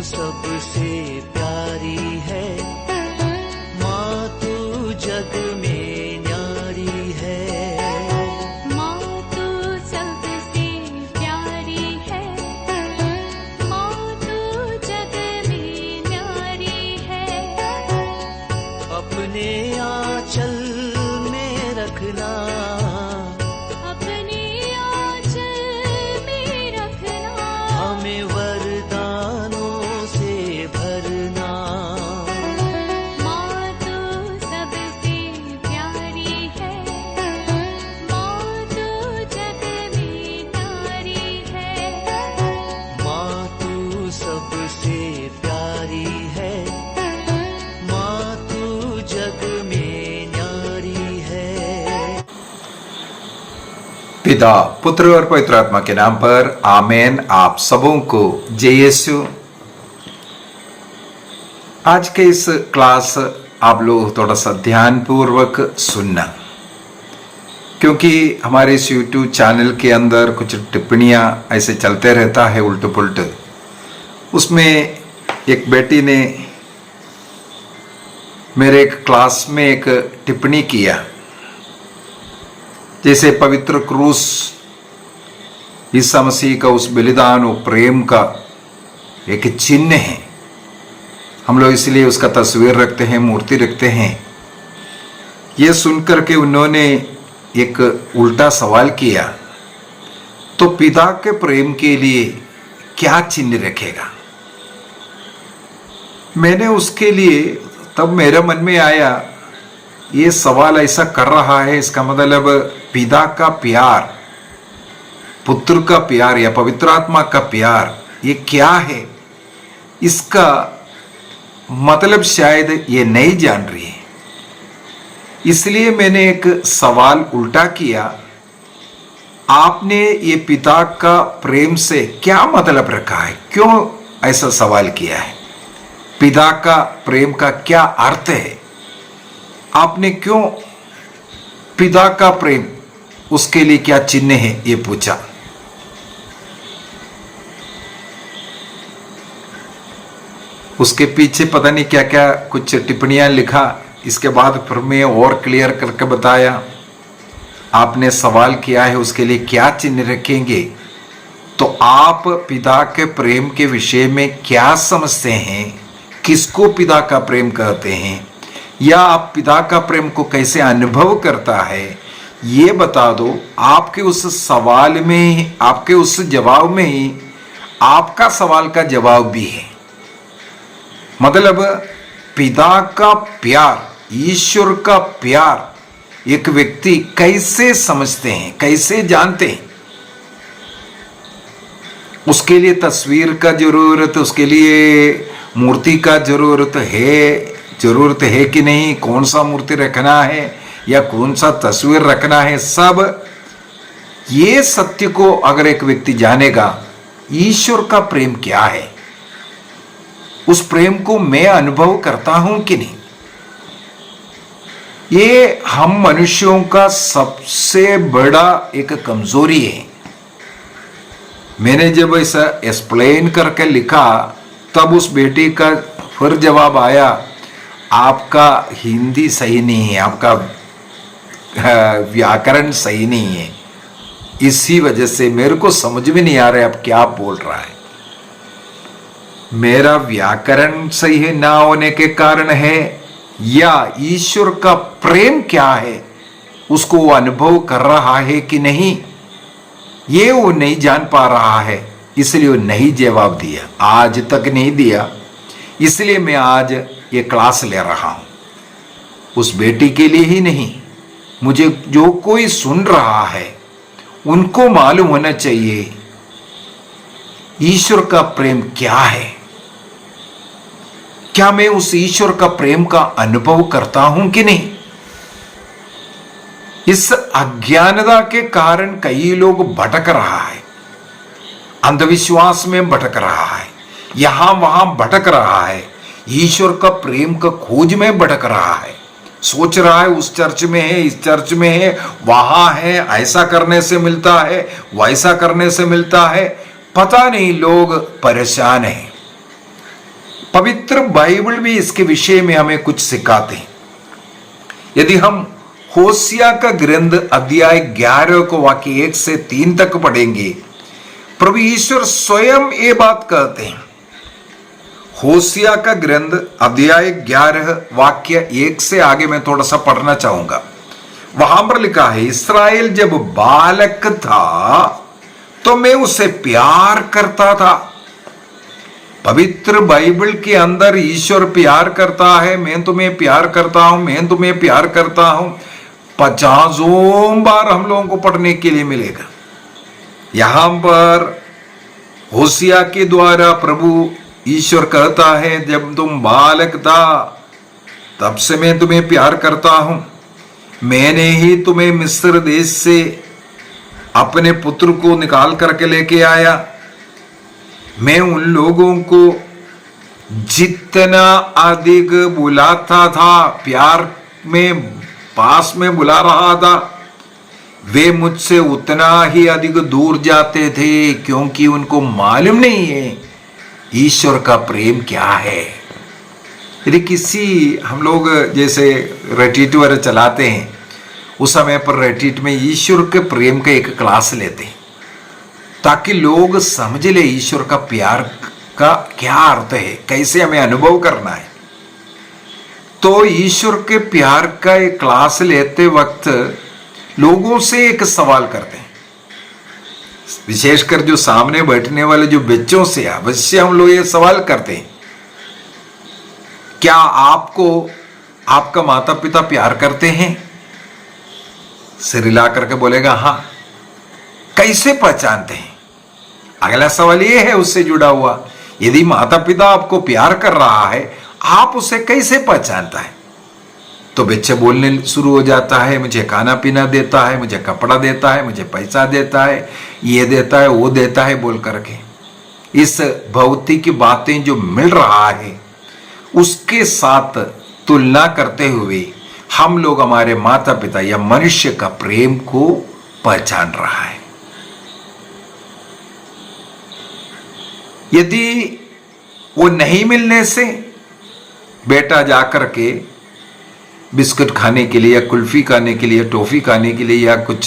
सबसे प्यारी है, माँ तू जग में न्यारी है। माँ तू सबसे प्यारी है, माँ तू जग में न्यारी है। अपने आंचल में रखना, अपने आंचल में रखना, हमें वरदानों से भरना। माँ तू सबसे प्यारी है, माँ तू जग में न्यारी है। माँ तू सबसे प्यारी है, माँ तू जग में न्यारी है। पिता, पुत्र और पवित्र आत्मा के नाम पर आमेन। आप सबों को जय यीशु। आज के इस क्लास आप लोग थोड़ा सा ध्यान पूर्वक सुनना, क्योंकि हमारे इस YouTube चैनल के अंदर कुछ टिप्पणियां ऐसे चलते रहता है उल्ट पुल्ट। उसमें एक बेटी ने मेरे एक क्लास में एक टिप्पणी किया, जैसे पवित्र क्रूस ईसा मसीह का उस बलिदान और प्रेम का एक चिन्ह है। हम लोग इसलिए उसका तस्वीर रखते हैं, मूर्ति रखते हैं। ये सुनकर के उन्होंने एक उल्टा सवाल किया, तो पिता के प्रेम के लिए क्या चिन्ह रखेगा? मैंने उसके लिए तब मेरे मन में आया, ये सवाल ऐसा कर रहा है, इसका मतलब पिता का प्यार, पुत्र का प्यार या पवित्र आत्मा का प्यार ये क्या है? इसका मतलब शायद ये नहीं जान रही है। इसलिए मैंने एक सवाल उल्टा किया, आपने ये पिता का प्रेम से क्या मतलब रखा है? क्यों ऐसा सवाल किया है? पिता का प्रेम का क्या अर्थ है? आपने क्यों पिता का प्रेम, उसके लिए क्या चिन्ह है, ये पूछा। उसके पीछे पता नहीं क्या क्या कुछ टिप्पणियां लिखा। इसके बाद फिर मैं और क्लियर करके बताया, आपने सवाल किया है उसके लिए क्या चिन्ह रखेंगे, तो आप पिता के प्रेम के विषय में क्या समझते हैं? किसको पिता का प्रेम कहते हैं, या आप पिता का प्रेम को कैसे अनुभव करता है, ये बता दो। आपके उस सवाल में ही, आपके उस जवाब में ही आपका सवाल का जवाब भी है। मतलब पिता का प्यार, ईश्वर का प्यार एक व्यक्ति कैसे समझते हैं, कैसे जानते हैं? उसके लिए तस्वीर का जरूरत, उसके लिए मूर्ति का जरूरत है कि नहीं, कौन सा मूर्ति रखना है या कौन सा तस्वीर रखना है, सब ये सत्य को अगर एक व्यक्ति जानेगा, ईश्वर का प्रेम क्या है, उस प्रेम को मैं अनुभव करता हूं कि नहीं, ये हम मनुष्यों का सबसे बड़ा एक कमजोरी है। मैंने जब ऐसा एक्सप्लेन करके लिखा, तब उस बेटी का फिर जवाब आया, आपका हिंदी सही नहीं है, आपका व्याकरण सही नहीं है, इसी वजह से मेरे को समझ में नहीं आ रहा है आप क्या बोल रहा है। मेरा व्याकरण सही है ना होने के कारण है, या ईश्वर का प्रेम क्या है उसको वो अनुभव कर रहा है कि नहीं, ये वो नहीं जान पा रहा है, इसलिए वो नहीं जवाब दिया, आज तक नहीं दिया। इसलिए मैं आज ये क्लास ले रहा हूं, उस बेटी के लिए ही नहीं, मुझे जो कोई सुन रहा है उनको मालूम होना चाहिए ईश्वर का प्रेम क्या है। क्या मैं उस ईश्वर का प्रेम का अनुभव करता हूं कि नहीं? इस अज्ञानता के कारण कई लोग भटक रहा है, अंधविश्वास में भटक रहा है, यहां वहां भटक रहा है, ईश्वर का प्रेम का खोज में भटक रहा है। सोच रहा है उस चर्च में है, इस चर्च में है, वहां है, ऐसा करने से मिलता है, वैसा करने से मिलता है। पता नहीं लोग परेशान हैं। पवित्र बाइबल भी इसके विषय में हमें कुछ सिखाते हैं। यदि हम होशिया का ग्रंथ अध्याय 11 को वाक्य 1 से 3 तक पढ़ेंगे, प्रभु ईश्वर स्वयं ये बात कहते हैं। होशिया का ग्रंथ अध्याय 11 वाक्य 1 से आगे मैं थोड़ा सा पढ़ना चाहूंगा। वहां पर लिखा है, इस्राएल जब बालक था तो मैं उसे प्यार करता था। पवित्र बाइबल के अंदर ईश्वर प्यार करता है, मैं तुम्हें प्यार करता हूं, मैं तुम्हें प्यार करता हूं, 50 बार हम लोगों को पढ़ने के लिए मिलेगा। यहां पर होशिया के द्वारा प्रभु ईश्वर कहता है, जब तुम बालक था तब से मैं तुम्हें प्यार करता हूं, मैंने ही तुम्हें मिस्र देश से अपने पुत्र को निकाल करके लेके आया। मैं उन लोगों को जितना अधिक बुलाता था, प्यार में पास में बुला रहा था, वे मुझसे उतना ही अधिक दूर जाते थे, क्योंकि उनको मालूम नहीं है ईश्वर का प्रेम क्या है। यदि किसी हम लोग जैसे रेट्रीट वगैरह चलाते हैं, उस समय पर रेट्रीट में ईश्वर के प्रेम का एक क्लास लेते हैं, ताकि लोग समझ ले ईश्वर का प्यार का क्या अर्थ है, कैसे हमें अनुभव करना है। तो ईश्वर के प्यार का एक क्लास लेते वक्त लोगों से एक सवाल करते हैं, विशेषकर जो सामने बैठने वाले जो बच्चों से अवश्य हम लोग ये सवाल करते हैं, क्या आपको आपका माता पिता प्यार करते हैं? सिर हिला करके बोलेगा हाँ। कैसे पहचानते हैं? अगला सवाल ये है उससे जुड़ा हुआ, यदि माता पिता आपको प्यार कर रहा है, आप उसे कैसे पहचानता है? तो बच्चे बोलने शुरू हो जाता है, मुझे खाना पीना देता है, मुझे कपड़ा देता है, मुझे पैसा देता है, ये देता है, वो देता है बोल करके। इस भौतिक बातें जो मिल रहा है उसके साथ तुलना करते हुए हम लोग हमारे माता पिता या मनुष्य का प्रेम को पहचान रहा है। यदि वो नहीं मिलने से बेटा जाकर के बिस्कुट खाने के लिए या कुल्फी खाने के लिए, टॉफी खाने के लिए या कुछ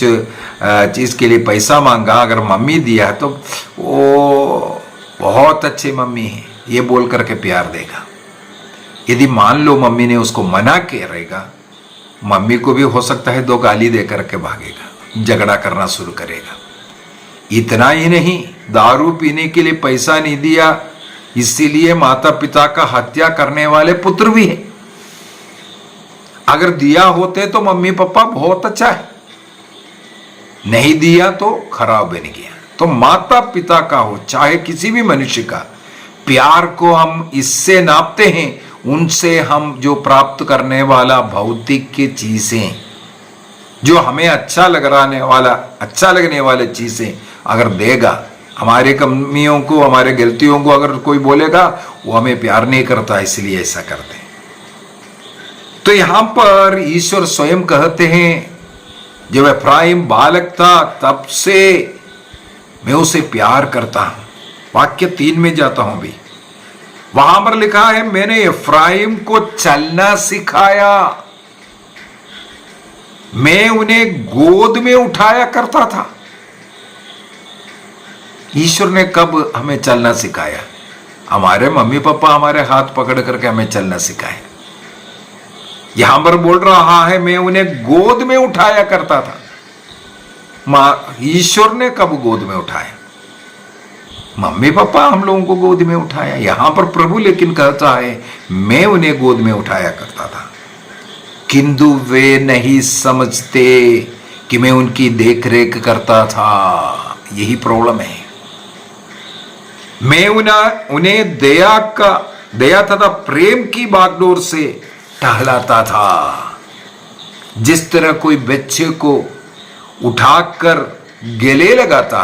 चीज के लिए पैसा मांगा, अगर मम्मी दिया तो वो बहुत अच्छी मम्मी है ये बोल करके प्यार देगा। यदि मान लो मम्मी ने उसको मना करेगा, मम्मी को भी हो सकता है 2 गाली दे करके भागेगा, झगड़ा करना शुरू करेगा। इतना ही नहीं, दारू पीने के लिए पैसा नहीं दिया इसीलिए माता पिता का हत्या करने वाले पुत्र भी है। अगर दिया होते तो मम्मी पापा बहुत अच्छा है, नहीं दिया तो खराब बन गया। तो माता पिता का हो चाहे किसी भी मनुष्य का, प्यार को हम इससे नापते हैं, उनसे हम जो प्राप्त करने वाला भौतिक की चीजें, जो हमें अच्छा लगने वाले चीजें अगर देगा, हमारे कमियों को, हमारे गलतियों को अगर कोई बोलेगा, वो हमें प्यार नहीं करता, इसलिए ऐसा करते हैं। तो यहां पर ईश्वर स्वयं कहते हैं, जब एफ्राइम बालक था तब से मैं उसे प्यार करता हूं। वाक्य 3 में जाता हूं भी, वहां पर लिखा है, मैंने एफ्राइम को चलना सिखाया, मैं उन्हें गोद में उठाया करता था। ईश्वर ने कब हमें चलना सिखाया? हमारे मम्मी पापा हमारे हाथ पकड़ करके हमें चलना सिखाए। यहां पर बोल रहा है, मैं उन्हें गोद में उठाया करता था। ईश्वर ने कब गोद में उठाया? मम्मी पापा हम लोगों को गोद में उठाया। यहां पर प्रभु लेकिन कहता है, मैं उन्हें गोद में उठाया करता था, किंतु वे नहीं समझते कि मैं उनकी देखरेख करता था। यही प्रॉब्लम है। मैं उन्हें दया तथा प्रेम की बागडोर से टहलाता था। जिस तरह कोई बच्चे को उठाकर गले लगाता,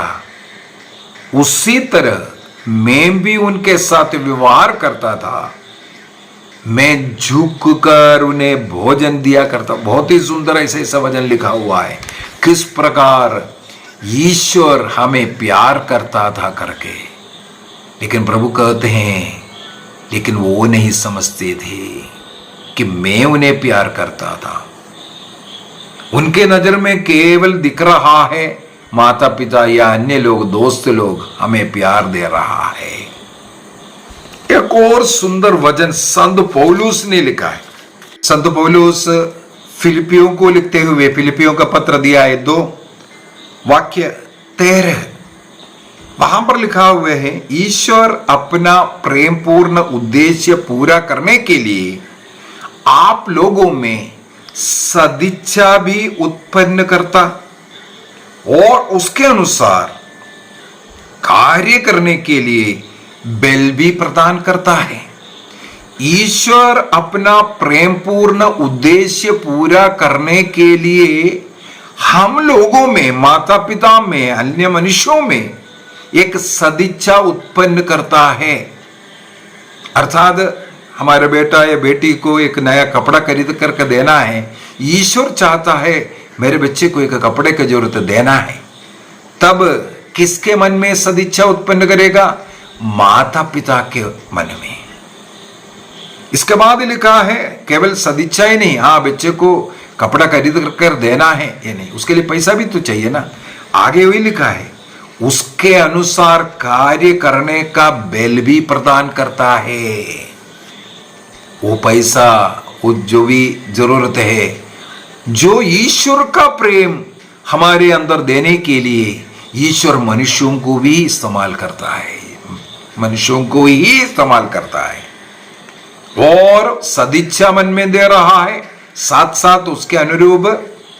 उसी तरह मैं भी उनके साथ व्यवहार करता था। मैं झुककर उन्हें भोजन दिया करता। बहुत ही सुंदर ऐसा वचन लिखा हुआ है, किस प्रकार ईश्वर हमें प्यार करता था करके। लेकिन प्रभु कहते हैं, लेकिन वो नहीं समझते थे कि मैं उन्हें प्यार करता था। उनके नजर में केवल दिख रहा है माता पिता या अन्य लोग, दोस्त लोग हमें प्यार दे रहा है। एक और सुंदर वचन संत पौलुस ने लिखा है। संत पौलुस फिलिपियों को लिखते हुए, फिलिपियों का पत्र दिया है 2 वाक्य 13, वहां पर लिखा हुआ है, ईश्वर अपना प्रेम पूर्ण उद्देश्य पूरा करने के लिए आप लोगों में सदिच्छा भी उत्पन्न करता और उसके अनुसार कार्य करने के लिए बल भी प्रदान करता है। ईश्वर अपना प्रेम पूर्ण उद्देश्य पूरा करने के लिए हम लोगों में, माता पिता में, अन्य मनुष्यों में एक सदिच्छा उत्पन्न करता है। अर्थात हमारे बेटा या बेटी को एक नया कपड़ा खरीद करके देना है, ईश्वर चाहता है मेरे बच्चे को एक कपड़े की जरूरत देना है, तब किसके मन में सदिच्छा उत्पन्न करेगा? माता पिता के मन में। इसके बाद लिखा है केवल सदिच्छा ही नहीं, हाँ बच्चे को कपड़ा खरीद कर देना है ये नहीं, उसके लिए पैसा भी तो चाहिए ना। आगे वही लिखा है उसके अनुसार कार्य करने का बल भी प्रदान करता है। वो पैसा, वो जो भी जरूरत है, जो ईश्वर का प्रेम हमारे अंदर देने के लिए ईश्वर मनुष्यों को भी इस्तेमाल करता है, मनुष्यों को ही इस्तेमाल करता है। और सदिच्छा मन में दे रहा है, साथ साथ उसके अनुरूप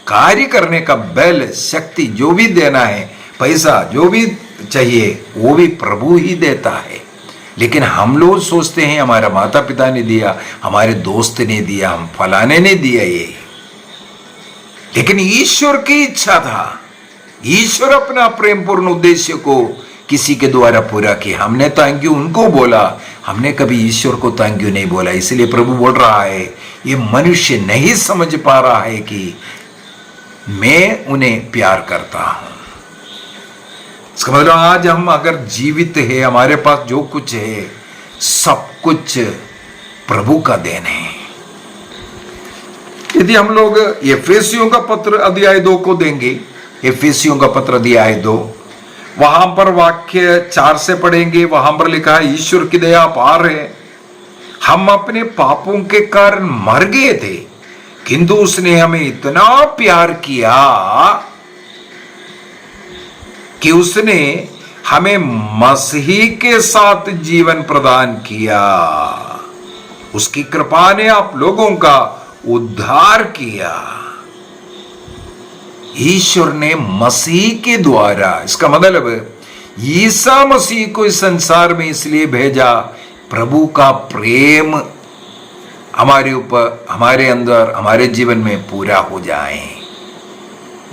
कार्य करने का बल, शक्ति जो भी देना है, पैसा जो भी चाहिए वो भी प्रभु ही देता है। लेकिन हम लोग सोचते हैं हमारा माता पिता ने दिया, हमारे दोस्त ने दिया, हम फलाने ने दिया ये, लेकिन ईश्वर की इच्छा था। ईश्वर अपना प्रेम पूर्ण उद्देश्य को किसी के द्वारा पूरा किया। हमने थैंक यू उनको बोला, हमने कभी ईश्वर को थैंक यू नहीं बोला। इसलिए प्रभु बोल रहा है ये मनुष्य नहीं समझ पा रहा है कि मैं उन्हें प्यार करता हूं। इसका मतलब आज हम अगर जीवित है, हमारे पास जो कुछ है सब कुछ प्रभु का देन है। यदि हम लोग एफेसियों का पत्र अध्याय 2 को देंगे, एफेसियों का पत्र अध्याय 2, वहां पर वाक्य 4 से पढ़ेंगे, वहां पर लिखा है ईश्वर की दया अपार है, हम अपने पापों के कारण मर गए थे, किंतु उसने हमें इतना प्यार किया कि उसने हमें मसीह के साथ जीवन प्रदान किया। उसकी कृपा ने आप लोगों का उद्धार किया। ईश्वर ने मसीह के द्वारा, इसका मतलब ईसा मसीह को इस संसार में इसलिए भेजा प्रभु का प्रेम हमारे ऊपर, हमारे अंदर, हमारे जीवन में पूरा हो जाए।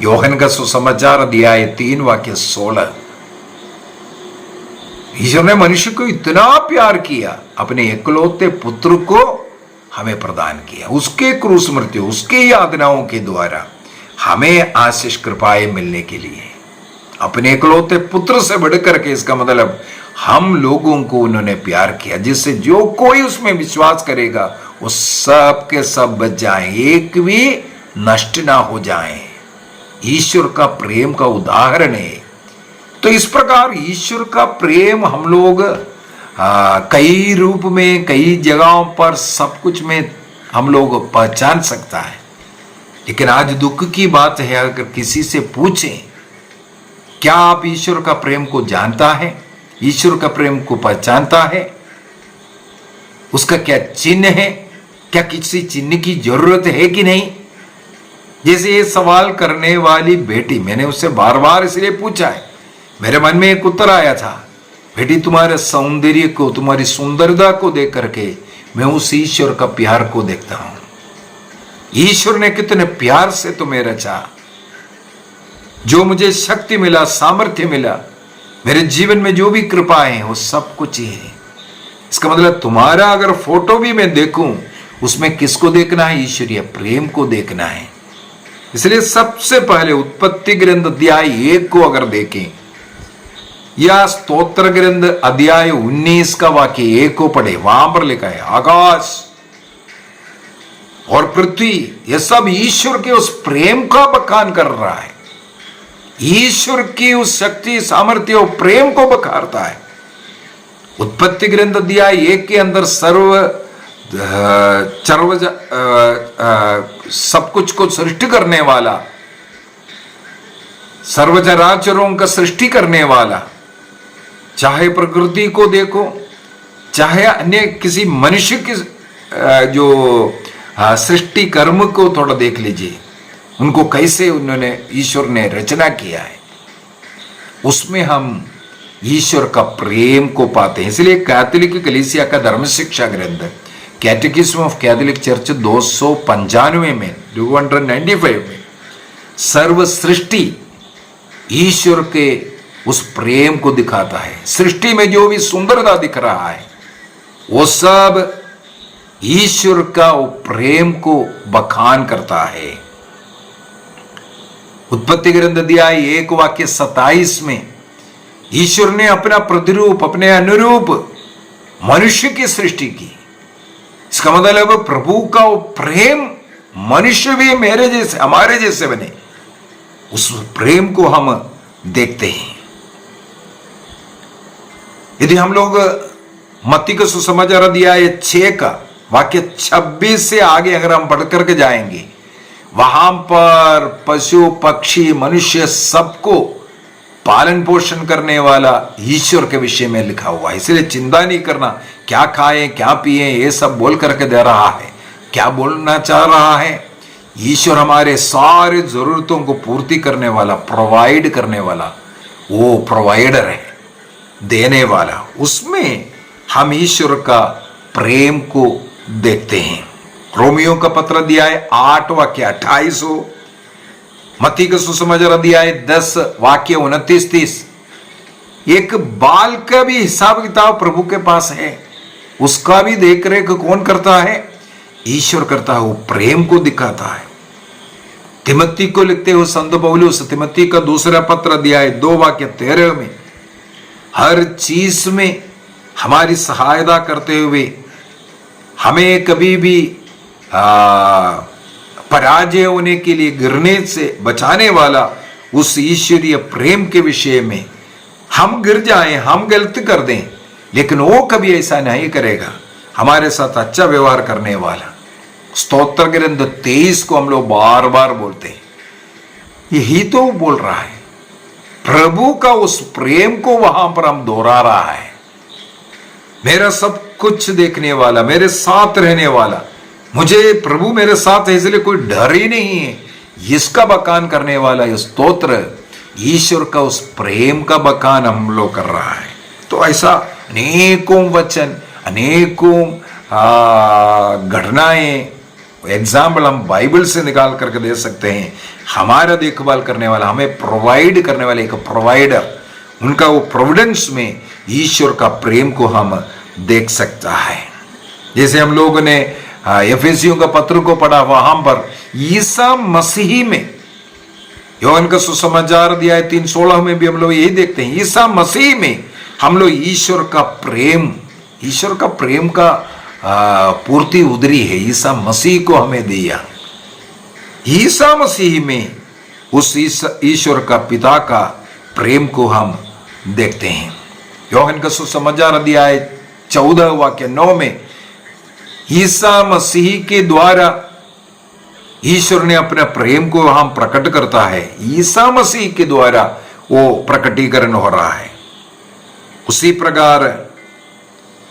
योहन का सुसमाचार अध्याय 3 वाक्य 16। ईश्वर ने मनुष्य को इतना प्यार किया, अपने एकलौते पुत्र को हमें प्रदान किया। उसके क्रूस मृत्यु, उसके यातनाओं के द्वारा हमें आशीष कृपाएं मिलने के लिए अपने एकलौते पुत्र से बढ़कर के, इसका मतलब हम लोगों को उन्होंने प्यार किया, जिससे जो कोई उसमें विश्वास करेगा वो सब के सब बच जाएं, एक भी नष्ट ना हो जाएं। ईश्वर का प्रेम का उदाहरण है। तो इस प्रकार ईश्वर का प्रेम हम लोग कई रूप में, कई जगहों पर, सब कुछ में हम लोग पहचान सकता है। लेकिन आज दुख की बात है, अगर किसी से पूछें क्या आप ईश्वर का प्रेम को जानता है, ईश्वर का प्रेम को पहचानता है, उसका क्या चिन्ह है, क्या किसी चिन्ह की जरूरत है कि नहीं? जैसे ये सवाल करने वाली बेटी, मैंने उससे बार बार इसलिए पूछा है, मेरे मन में एक उत्तर आया था, बेटी तुम्हारे सौंदर्य को, तुम्हारी सुंदरता को देख करके मैं उस ईश्वर का प्यार को देखता हूं। ईश्वर ने कितने प्यार से तुम्हें रचा, जो मुझे शक्ति मिला, सामर्थ्य मिला, मेरे जीवन में जो भी कृपाएं हैं वो सब कुछ ही है। इसका मतलब तुम्हारा अगर फोटो भी मैं देखूं, उसमें किसको देखना है? ईश्वरीय प्रेम को देखना है। इसलिए सबसे पहले उत्पत्ति ग्रंथ अध्याय 1 को अगर देखें, या स्तोत्र ग्रंथ अध्याय 19 का वाक्य 1 को पढ़े, वहां पर लिखा है आकाश और पृथ्वी ये सब ईश्वर के उस प्रेम का बखान कर रहा है। ईश्वर की उस शक्ति सामर्थ्य और प्रेम को बखारता है। उत्पत्ति ग्रंथ अध्याय 1 के अंदर सब कुछ को सृष्टि करने वाला, सर्वचराचरों का सृष्टि करने वाला, चाहे प्रकृति को देखो, चाहे अन्य किसी मनुष्य की जो सृष्टि कर्म को थोड़ा देख लीजिए, उनको कैसे उन्होंने ईश्वर ने रचना किया है, उसमें हम ईश्वर का प्रेम को पाते हैं। इसलिए कैथोलिक कलीसिया का धर्म शिक्षा ग्रंथ कैटेकिज्म ऑफ कैथोलिक चर्च 295 में 295 में सर्व सृष्टि ईश्वर के उस प्रेम को दिखाता है। सृष्टि में जो भी सुंदरता दिख रहा है वो सब ईश्वर का वो प्रेम को बखान करता है। उत्पत्ति ग्रंथ अध्याय 1 वाक्य 27 में ईश्वर ने अपना प्रतिरूप, अपने अनुरूप मनुष्य की सृष्टि की। इसका मतलब प्रभु का वो प्रेम, मनुष्य भी मेरे जैसे, हमारे जैसे बने, उस प्रेम को हम देखते हैं। यदि हम लोग मत्ती का सुसमाचार अध्याय 6 का वाक्य 26 से आगे अगर हम पढ़ करके जाएंगे, वहां पर पशु पक्षी मनुष्य सबको पालन पोषण करने वाला ईश्वर के विषय में लिखा हुआ है। इसलिए चिंता नहीं करना क्या खाएं क्या पिए ये सब बोल करके दे रहा है। क्या बोलना चाह रहा है? ईश्वर हमारे सारे जरूरतों को पूर्ति करने वाला, प्रोवाइड करने वाला, वो प्रोवाइडर है, देने वाला। उसमें हम ईश्वर का प्रेम को देखते हैं। रोमियो का पत्र अध्याय 8 वाक्य 28 हो, मत्ती का सुसमाचार अध्याय 10 वाक्य 29-30। एक बाल का भी हिसाब किताब प्रभु के पास है, उसका भी देख रेख कौन करता है? ईश्वर करता है, वो प्रेम को दिखाता है। तिमोथी को लिखते हो संत पौलुस, तिमोथी का दूसरा पत्र अध्याय 2 वाक्य 13 में हर चीज में हमारी सहायता करते हुए हमें कभी भी पराजय होने के लिए, गिरने से बचाने वाला उस ईश्वरीय प्रेम के विषय में, हम गिर जाएं, हम गलती कर दें, लेकिन वो कभी ऐसा नहीं करेगा, हमारे साथ अच्छा व्यवहार करने वाला। स्तोत्र ग्रंथ 23 को हम लोग बार बार बोलते हैं, यही तो बोल रहा है। प्रभु का उस प्रेम को वहां पर हम दोहरा रहा है। मेरा सब कुछ देखने वाला, मेरे साथ रहने वाला, मुझे प्रभु मेरे साथ है इसलिए कोई डर ही नहीं है, इसका बखान करने वाला ये स्तोत्र ईश्वर का उस प्रेम का बखान हम लोग कर रहा है। तो ऐसा अनेकों वचन, अनेकों घटनाएं, एग्जाम्पल हम बाइबल से निकाल करके दे सकते हैं। हमारा देखभाल करने वाला, हमें प्रोवाइड करने वाले एक प्रोवाइडर, उनका वो प्रोविडेंस में ईश्वर का प्रेम को हम देख सकता है। जैसे हम लोगों ने एफेसियों का पत्र को पढ़ा, वहां पर ईसा मसीह में, योहन का सुसमाचार अध्याय 3:16 में भी हम लोग यही देखते हैं, ईसा मसीह में हम लोग ईश्वर का प्रेम, ईश्वर का प्रेम का पूर्ति उधरी है, ईसा मसीह को हमें दिया। ईसा मसीह में उस ईश्वर का पिता का प्रेम को हम देखते हैं। योहन का सुसमाचार अध्याय 14 वाक्य 9 में ईसा मसीह के द्वारा ईश्वर ने अपने प्रेम को वहां प्रकट करता है। ईसा मसीह के द्वारा वो प्रकटीकरण हो रहा है। उसी प्रकार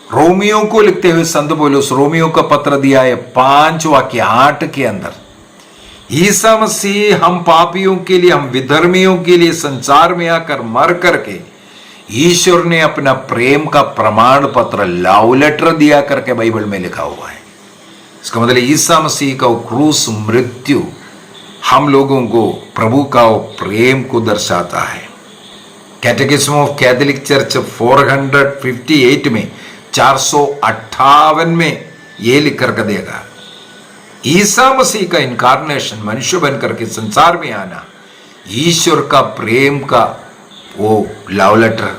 रोमियो को लिखते हुए संत पौलुस, रोमियो का पत्र अध्याय 5 वाक्य 8 के अंदर, ईसा मसीह हम पापियों के लिए, हम विधर्मियों के लिए संसार में आकर मर करके ईश्वर ने अपना प्रेम का प्रमाण पत्र, लव लेटर दिया करके बाइबल में लिखा हुआ है। इसका मतलब ईसा मसीह का क्रूस मृत्यु हम लोगों को प्रभु का प्रेम को दर्शाता है। कैटेकिज्म ऑफ कैथोलिक चर्च 458 में 458 में ये लिख करके देगा, ईसा मसीह का इनकारनेशन, मनुष्य बनकर के संसार में आना, ईश्वर का प्रेम का वो लव लेटर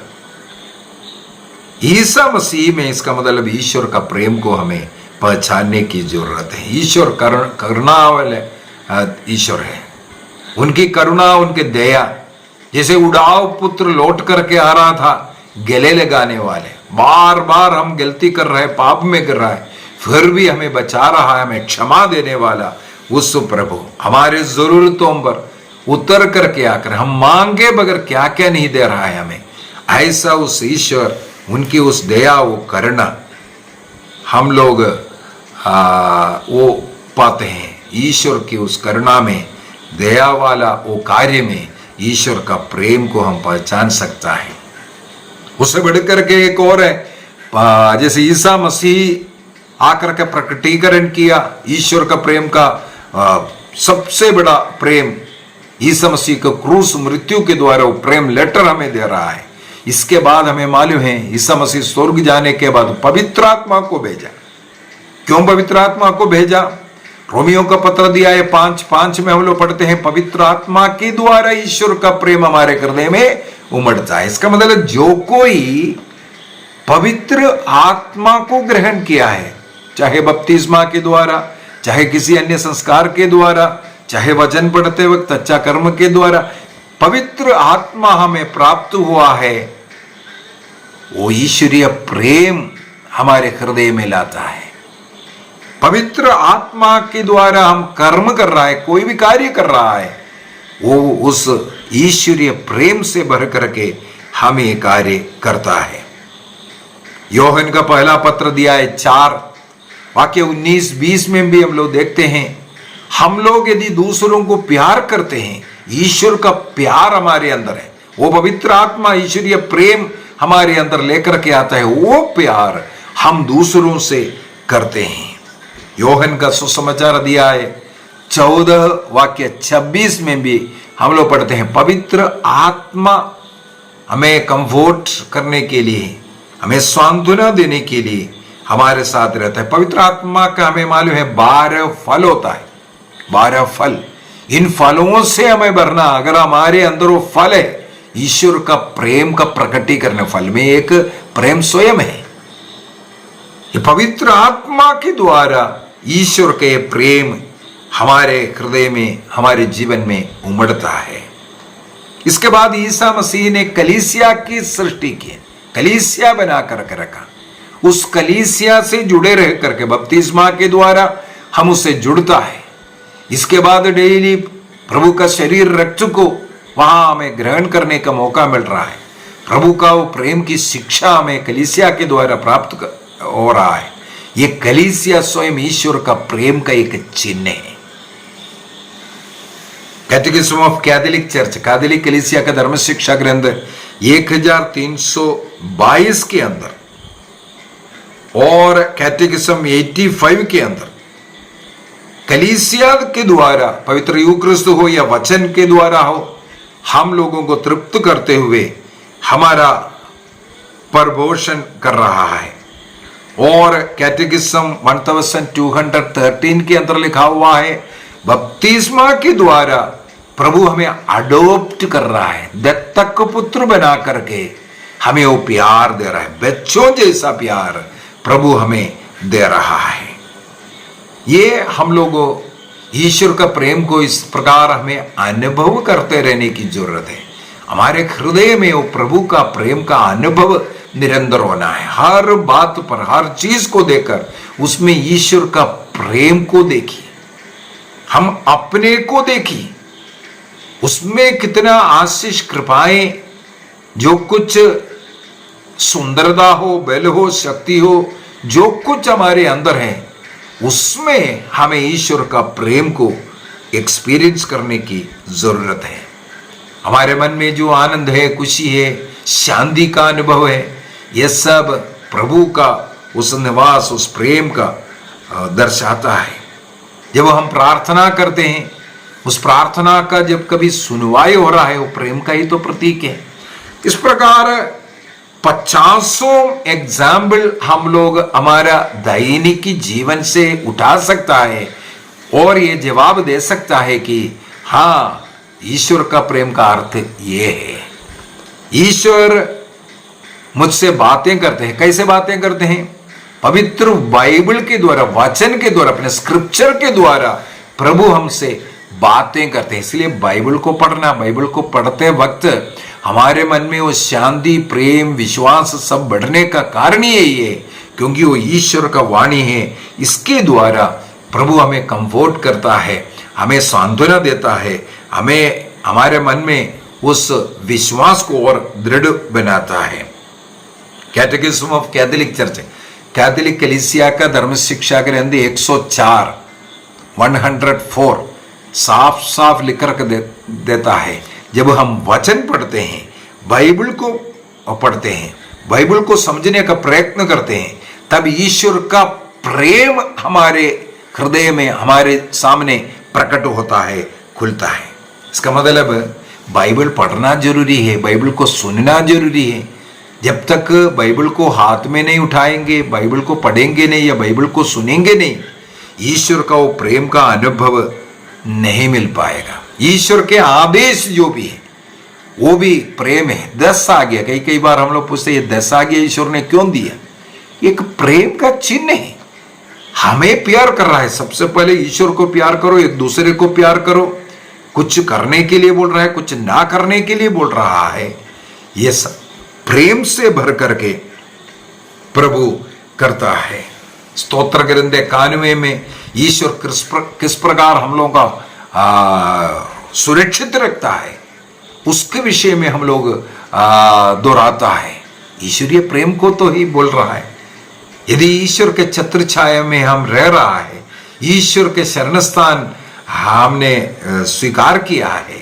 ईसा मसीह में, इसका मतलब ईश्वर का प्रेम को हमें पहचानने की जरूरत है। ईश्वर करुणा वाले ईश्वर है। उनकी करुणा, उनके दया, जैसे उड़ाव पुत्र लौट करके आ रहा था गले लगाने वाले, बार बार हम गलती कर रहे, पाप में कर रहा है, फिर भी हमें बचा रहा है, हमें क्षमा देने वाला उस प्रभु हमारे जरूरतों पर उतर करके आकर हम मांगे बगैर क्या क्या नहीं दे रहा है हमें, ऐसा उस ईश्वर, उनकी उस दया, वो करुणा हम लोग वो पाते हैं। ईश्वर की उस करुणा में, दया वाला वो कार्य में ईश्वर का प्रेम को हम पहचान सकता है। उससे बढ़कर के एक और है, जैसे ईसा मसीह आकर के प्रकटीकरण किया ईश्वर का प्रेम का सबसे बड़ा प्रेम, ईसा मसीह को क्रूस मृत्यु के द्वारा वो प्रेम लेटर हमें दे रहा है। इसके बाद हमें मालूम है ईसा मसीह स्वर्ग जाने के बाद पवित्र आत्मा को भेजा। क्यों पवित्र आत्मा को भेजा? रोमियो का पत्र दिया है 5:5 में हम लोग पढ़ते हैं, पवित्र आत्मा के द्वारा ईश्वर का प्रेम हमारे हृदय में उमड़ता है। इसका मतलब जो कोई पवित्र आत्मा को ग्रहण किया है, चाहे बपतिस्मा के द्वारा, चाहे किसी अन्य संस्कार के द्वारा, चाहे वचन पढ़ते वक्त अच्छा कर्म के द्वारा, पवित्र आत्मा हमें प्राप्त हुआ है, वो ईश्वरीय प्रेम हमारे हृदय में लाता है। पवित्र आत्मा के द्वारा हम कर्म कर रहा है, कोई भी कार्य कर रहा है, वो उस ईश्वरीय प्रेम से भर करके हमें कार्य करता है। योहन का पहला पत्र दिया है 4:19-20 में भी हम लोग देखते हैं, हम लोग यदि दूसरों को प्यार करते हैं, ईश्वर का प्यार हमारे अंदर है, वो पवित्र आत्मा ईश्वरीय प्रेम हमारे अंदर लेकर के आता है, वो प्यार हम दूसरों से करते हैं। योहन का सुसमाचार दिया है 14:26 में भी हम लोग पढ़ते हैं, पवित्र आत्मा हमें कंफर्ट करने के लिए, हमें सांत्वना देने के लिए हमारे साथ रहता है। पवित्र आत्मा का हमें मालूम है 12 फल होता है, 12 फल। इन फलों से हमें भरना, अगर हमारे अंदर वो फल है, ईश्वर का प्रेम का प्रकटीकरण, फल में एक प्रेम स्वयं है। ये पवित्र आत्मा के द्वारा ईश्वर के प्रेम हमारे हृदय में, हमारे जीवन में उमड़ता है। इसके बाद ईसा मसीह ने कलीसिया की सृष्टि की, कलीसिया बना करके रखा। उस कलीसिया से जुड़े रह करके बपतिस्मा के द्वारा हम उससे जुड़ता है। इसके बाद डेली प्रभु का शरीर रक्त को वहां हमें ग्रहण करने का मौका मिल रहा है। प्रभु का वो प्रेम की शिक्षा हमें कलीसिया के द्वारा प्राप्त हो रहा है। ये कलीसिया स्वयं ईश्वर का प्रेम का एक चिन्ह है। कैटेकिज्म ऑफ कैथोलिक चर्च, कैथोलिक कलीसिया का धर्म शिक्षा ग्रंथ 1322 के अंदर और कैटेकिज्म 85 के अंदर कलीसिया के द्वारा, पवित्र यूक्रिस्ट हो या वचन के द्वारा हो, हम लोगों को तृप्त करते हुए हमारा प्रपोषण कर रहा है। और कैटेकिज्म 1213 के अंदर लिखा हुआ है, बपतिस्मा के द्वारा प्रभु हमें अडोप्ट कर रहा है, दत्तक पुत्र बना करके हमें वो प्यार दे रहा है। बच्चों जैसा प्यार प्रभु हमें दे रहा है। ये हम लोगों ईश्वर का प्रेम को इस प्रकार हमें अनुभव करते रहने की जरूरत है। हमारे हृदय में वो प्रभु का प्रेम का अनुभव निरंतर होना है। हर बात पर, हर चीज को देखकर उसमें ईश्वर का प्रेम को देखिए, हम अपने को देखिए, उसमें कितना आशीष कृपाएं, जो कुछ सुंदरता हो, बल हो, शक्ति हो, जो कुछ हमारे अंदर है, उसमें हमें ईश्वर का प्रेम को एक्सपीरियंस करने की जरूरत है। हमारे मन में जो आनंद है, खुशी है, शांति का अनुभव है, यह सब प्रभु का उस निवास, उस प्रेम का दर्शाता है। जब हम प्रार्थना करते हैं, उस प्रार्थना का जब कभी सुनवाई हो रहा है, वो प्रेम का ही तो प्रतीक है। इस प्रकार 50 एग्जाम्पल हम लोग हमारा दैनिक जीवन से उठा सकता है और ये जवाब दे सकता है कि हाँ, ईश्वर का प्रेम का अर्थ ये है। ईश्वर मुझसे बातें करते हैं। कैसे बातें करते हैं? पवित्र बाइबल के द्वारा, वचन के द्वारा, अपने स्क्रिप्चर के द्वारा प्रभु हमसे बातें करते हैं। इसलिए बाइबल को पढ़ना, बाइबल को पढ़ते वक्त हमारे मन में वो शांति, प्रेम, विश्वास सब बढ़ने का कारण यही है, क्योंकि वो ईश्वर का वाणी है। इसके द्वारा प्रभु हमें कंफर्ट करता है, हमें सांत्वना देता है, हमें हमारे मन में उस विश्वास को और दृढ़ बनाता है। कैटेकिज्म ऑफ कैथोलिक चर्च, कैथोलिक कलीसिया का धर्म शिक्षा ग्रंथ 104 साफ साफ लिख कर देता है, जब हम वचन पढ़ते हैं, बाइबल को पढ़ते हैं, बाइबल को समझने का प्रयत्न करते हैं, तब ईश्वर का प्रेम हमारे हृदय में, हमारे सामने प्रकट होता है, खुलता है। इसका मतलब बाइबल पढ़ना जरूरी है, बाइबल को सुनना जरूरी है। जब तक बाइबल को हाथ में नहीं उठाएंगे, बाइबल को पढ़ेंगे नहीं या बाइबल को सुनेंगे नहीं, ईश्वर का वो प्रेम का अनुभव नहीं मिल पाएगा। ईश्वर के आदेश जो भी है वो भी प्रेम है। 10 आज्ञा, कई बार हम लोग पूछते हैं 10 आज्ञा ईश्वर ने क्यों दिया? एक प्रेम का चिन्ह है, हमें प्यार कर रहा है। सबसे पहले ईश्वर को प्यार करो, एक दूसरे को प्यार करो। कुछ करने के लिए बोल रहा है, कुछ ना करने के लिए बोल रहा है। ये सब प्रेम से भर करके प्रभु करता है। स्तोत्र ग्रंथ 91 में ईश्वर किस प्रकार हम लोगों का सुरक्षित रखता है, उसके विषय में हम लोग दोहराता है। ईश्वरीय प्रेम को तो ही बोल रहा है। यदि ईश्वर के छत्र छाया में हम रह रहा है, ईश्वर के शरण स्थान हमने स्वीकार किया है,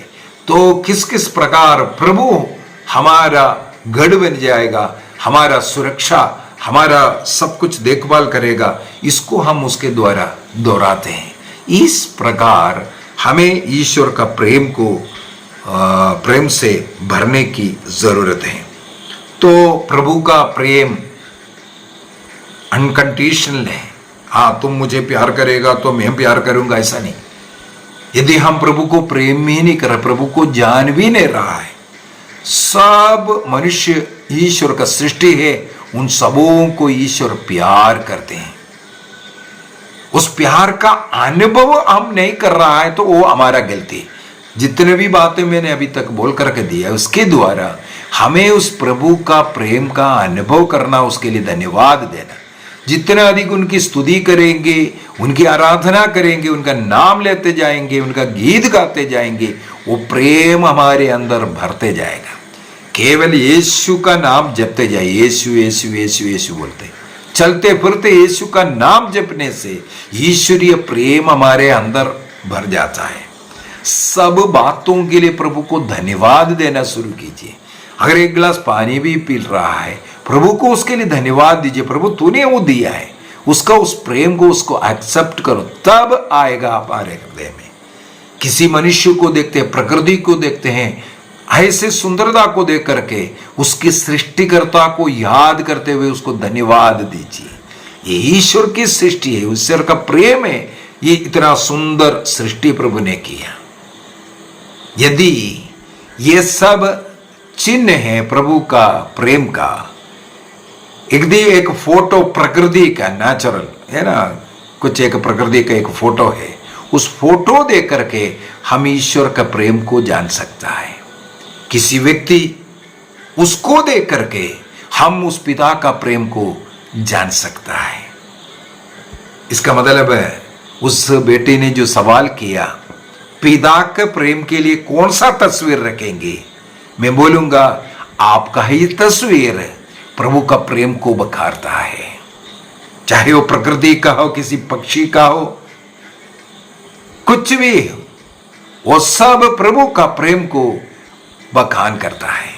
तो किस किस प्रकार प्रभु हमारा गढ़ बन जाएगा, हमारा सुरक्षा, हमारा सब कुछ देखभाल करेगा, इसको हम उसके द्वारा दोहराते हैं। इस प्रकार हमें ईश्वर का प्रेम से भरने की जरूरत है। तो प्रभु का प्रेम अनकंडीशनल है। हाँ, तुम मुझे प्यार करेगा तो मैं प्यार करूंगा, ऐसा नहीं। यदि हम प्रभु को प्रेम ही नहीं कर रहे, प्रभु को जान भी नहीं रहा है, सब मनुष्य ईश्वर का सृष्टि है, उन सबों को ईश्वर प्यार करते हैं। उस प्यार का अनुभव हम नहीं कर रहा है तो वो हमारा गलती है। जितने भी बातें मैंने अभी तक बोल करके दिया, उसके द्वारा हमें उस प्रभु का प्रेम का अनुभव करना, उसके लिए धन्यवाद देना। जितना अधिक उनकी स्तुति करेंगे, उनकी आराधना करेंगे, उनका नाम लेते जाएंगे, उनका गीत गाते जाएंगे, वो प्रेम हमारे अंदर भरते जाएगा। केवल यीशु का नाम जपते जाइए, यीशु यीशु यीशु यीशु बोलते, चलते फिरते यीशु का नाम जपने से ईश्वरीय प्रेम हमारे अंदर भर जाता है। सब बातों के लिए प्रभु को धन्यवाद देना शुरू कीजिए। अगर एक गिलास पानी भी पी रहा है, प्रभु को उसके लिए धन्यवाद दीजिए। प्रभु तूने वो दिया है, उसका उस प्रेम को उसको एक्सेप्ट करो, तब आएगा हमारे हृदय में। किसी मनुष्य को देखते हैं, प्रकृति को देखते हैं, ऐसे सुंदरता को देख करके उसके सृष्टिकर्ता को याद करते हुए उसको धन्यवाद दीजिए। ये ईश्वर की सृष्टि है, ईश्वर का प्रेम है, ये इतना सुंदर सृष्टि प्रभु ने किया। यदि ये सब चिन्ह है प्रभु का प्रेम का, एक फोटो प्रकृति का, नेचुरल है ना, कुछ एक प्रकृति का एक फोटो है, उस फोटो देख करके हम ईश्वर का प्रेम को जान सकता है। किसी व्यक्ति, उसको देख करके हम उस पिता का प्रेम को जान सकता है। इसका मतलब है, उस बेटे ने जो सवाल किया, पिता के प्रेम के लिए कौन सा तस्वीर रखेंगे, मैं बोलूंगा आपका ही तस्वीर प्रभु का प्रेम को बखारता है। चाहे वो प्रकृति का हो, किसी पक्षी का हो, कुछ भी हो, वो सब प्रभु का प्रेम को बखान करता है।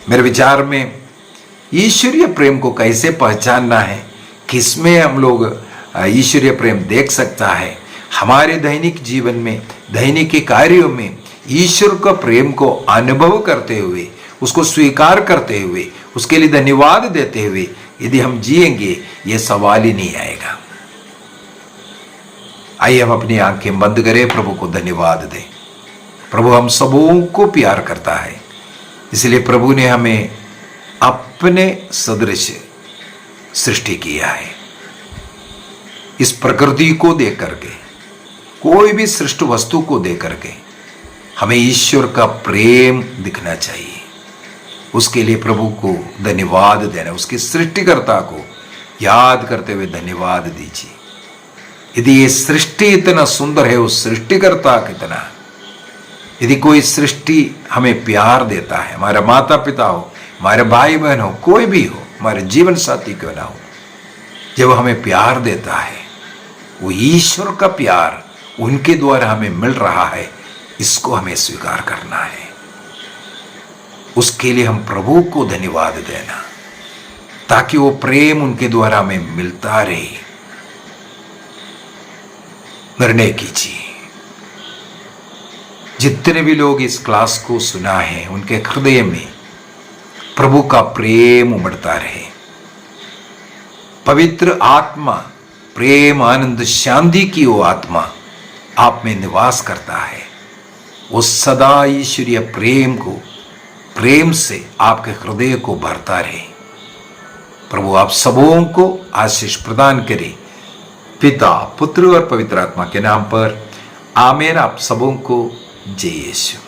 मेरे विचार में ईश्वरीय प्रेम को कैसे पहचानना है, किसमें हम लोग ईश्वरीय प्रेम देख सकता है, हमारे दैनिक जीवन में, दैनिक कार्यों में ईश्वर का प्रेम को अनुभव करते हुए, उसको स्वीकार करते हुए, उसके लिए धन्यवाद देते हुए यदि हम जिएंगे, ये सवाल ही नहीं आएगा। आइए हम अपनी आंखें बंद करें, प्रभु को धन्यवाद दें। प्रभु हम सबों को प्यार करता है, इसलिए प्रभु ने हमें अपने सदृश सृष्टि किया है। इस प्रकृति को देख करके, कोई भी सृष्ट वस्तु को देख करके हमें ईश्वर का प्रेम दिखना चाहिए। उसके लिए प्रभु को धन्यवाद देना, उसके सृष्टिकर्ता को याद करते हुए धन्यवाद दीजिए। यदि ये सृष्टि इतना सुंदर है, उस सृष्टिकर्ता कितना, यदि कोई सृष्टि हमें प्यार देता है, हमारा माता पिता हो, हमारे भाई बहन हो, कोई भी हो, हमारे जीवन साथी क्यों ना हो, जब हमें प्यार देता है, वो ईश्वर का प्यार उनके द्वारा हमें मिल रहा है, इसको हमें स्वीकार करना है। उसके लिए हम प्रभु को धन्यवाद देना, ताकि वो प्रेम उनके द्वारा हमें मिलता रहे। निर्णय कीजिए, जितने भी लोग इस क्लास को सुना है, उनके हृदय में प्रभु का प्रेम उमड़ता रहे। पवित्र आत्मा, प्रेम, आनंद, शांति की वो आत्मा आप में निवास करता है। वो सदा ईश्वरीय प्रेम से आपके हृदय को भरता रहे। प्रभु आप सबों को आशीष प्रदान करे, पिता, पुत्र और पवित्र आत्मा के नाम पर आमीन। आप सबों को जय यीशु।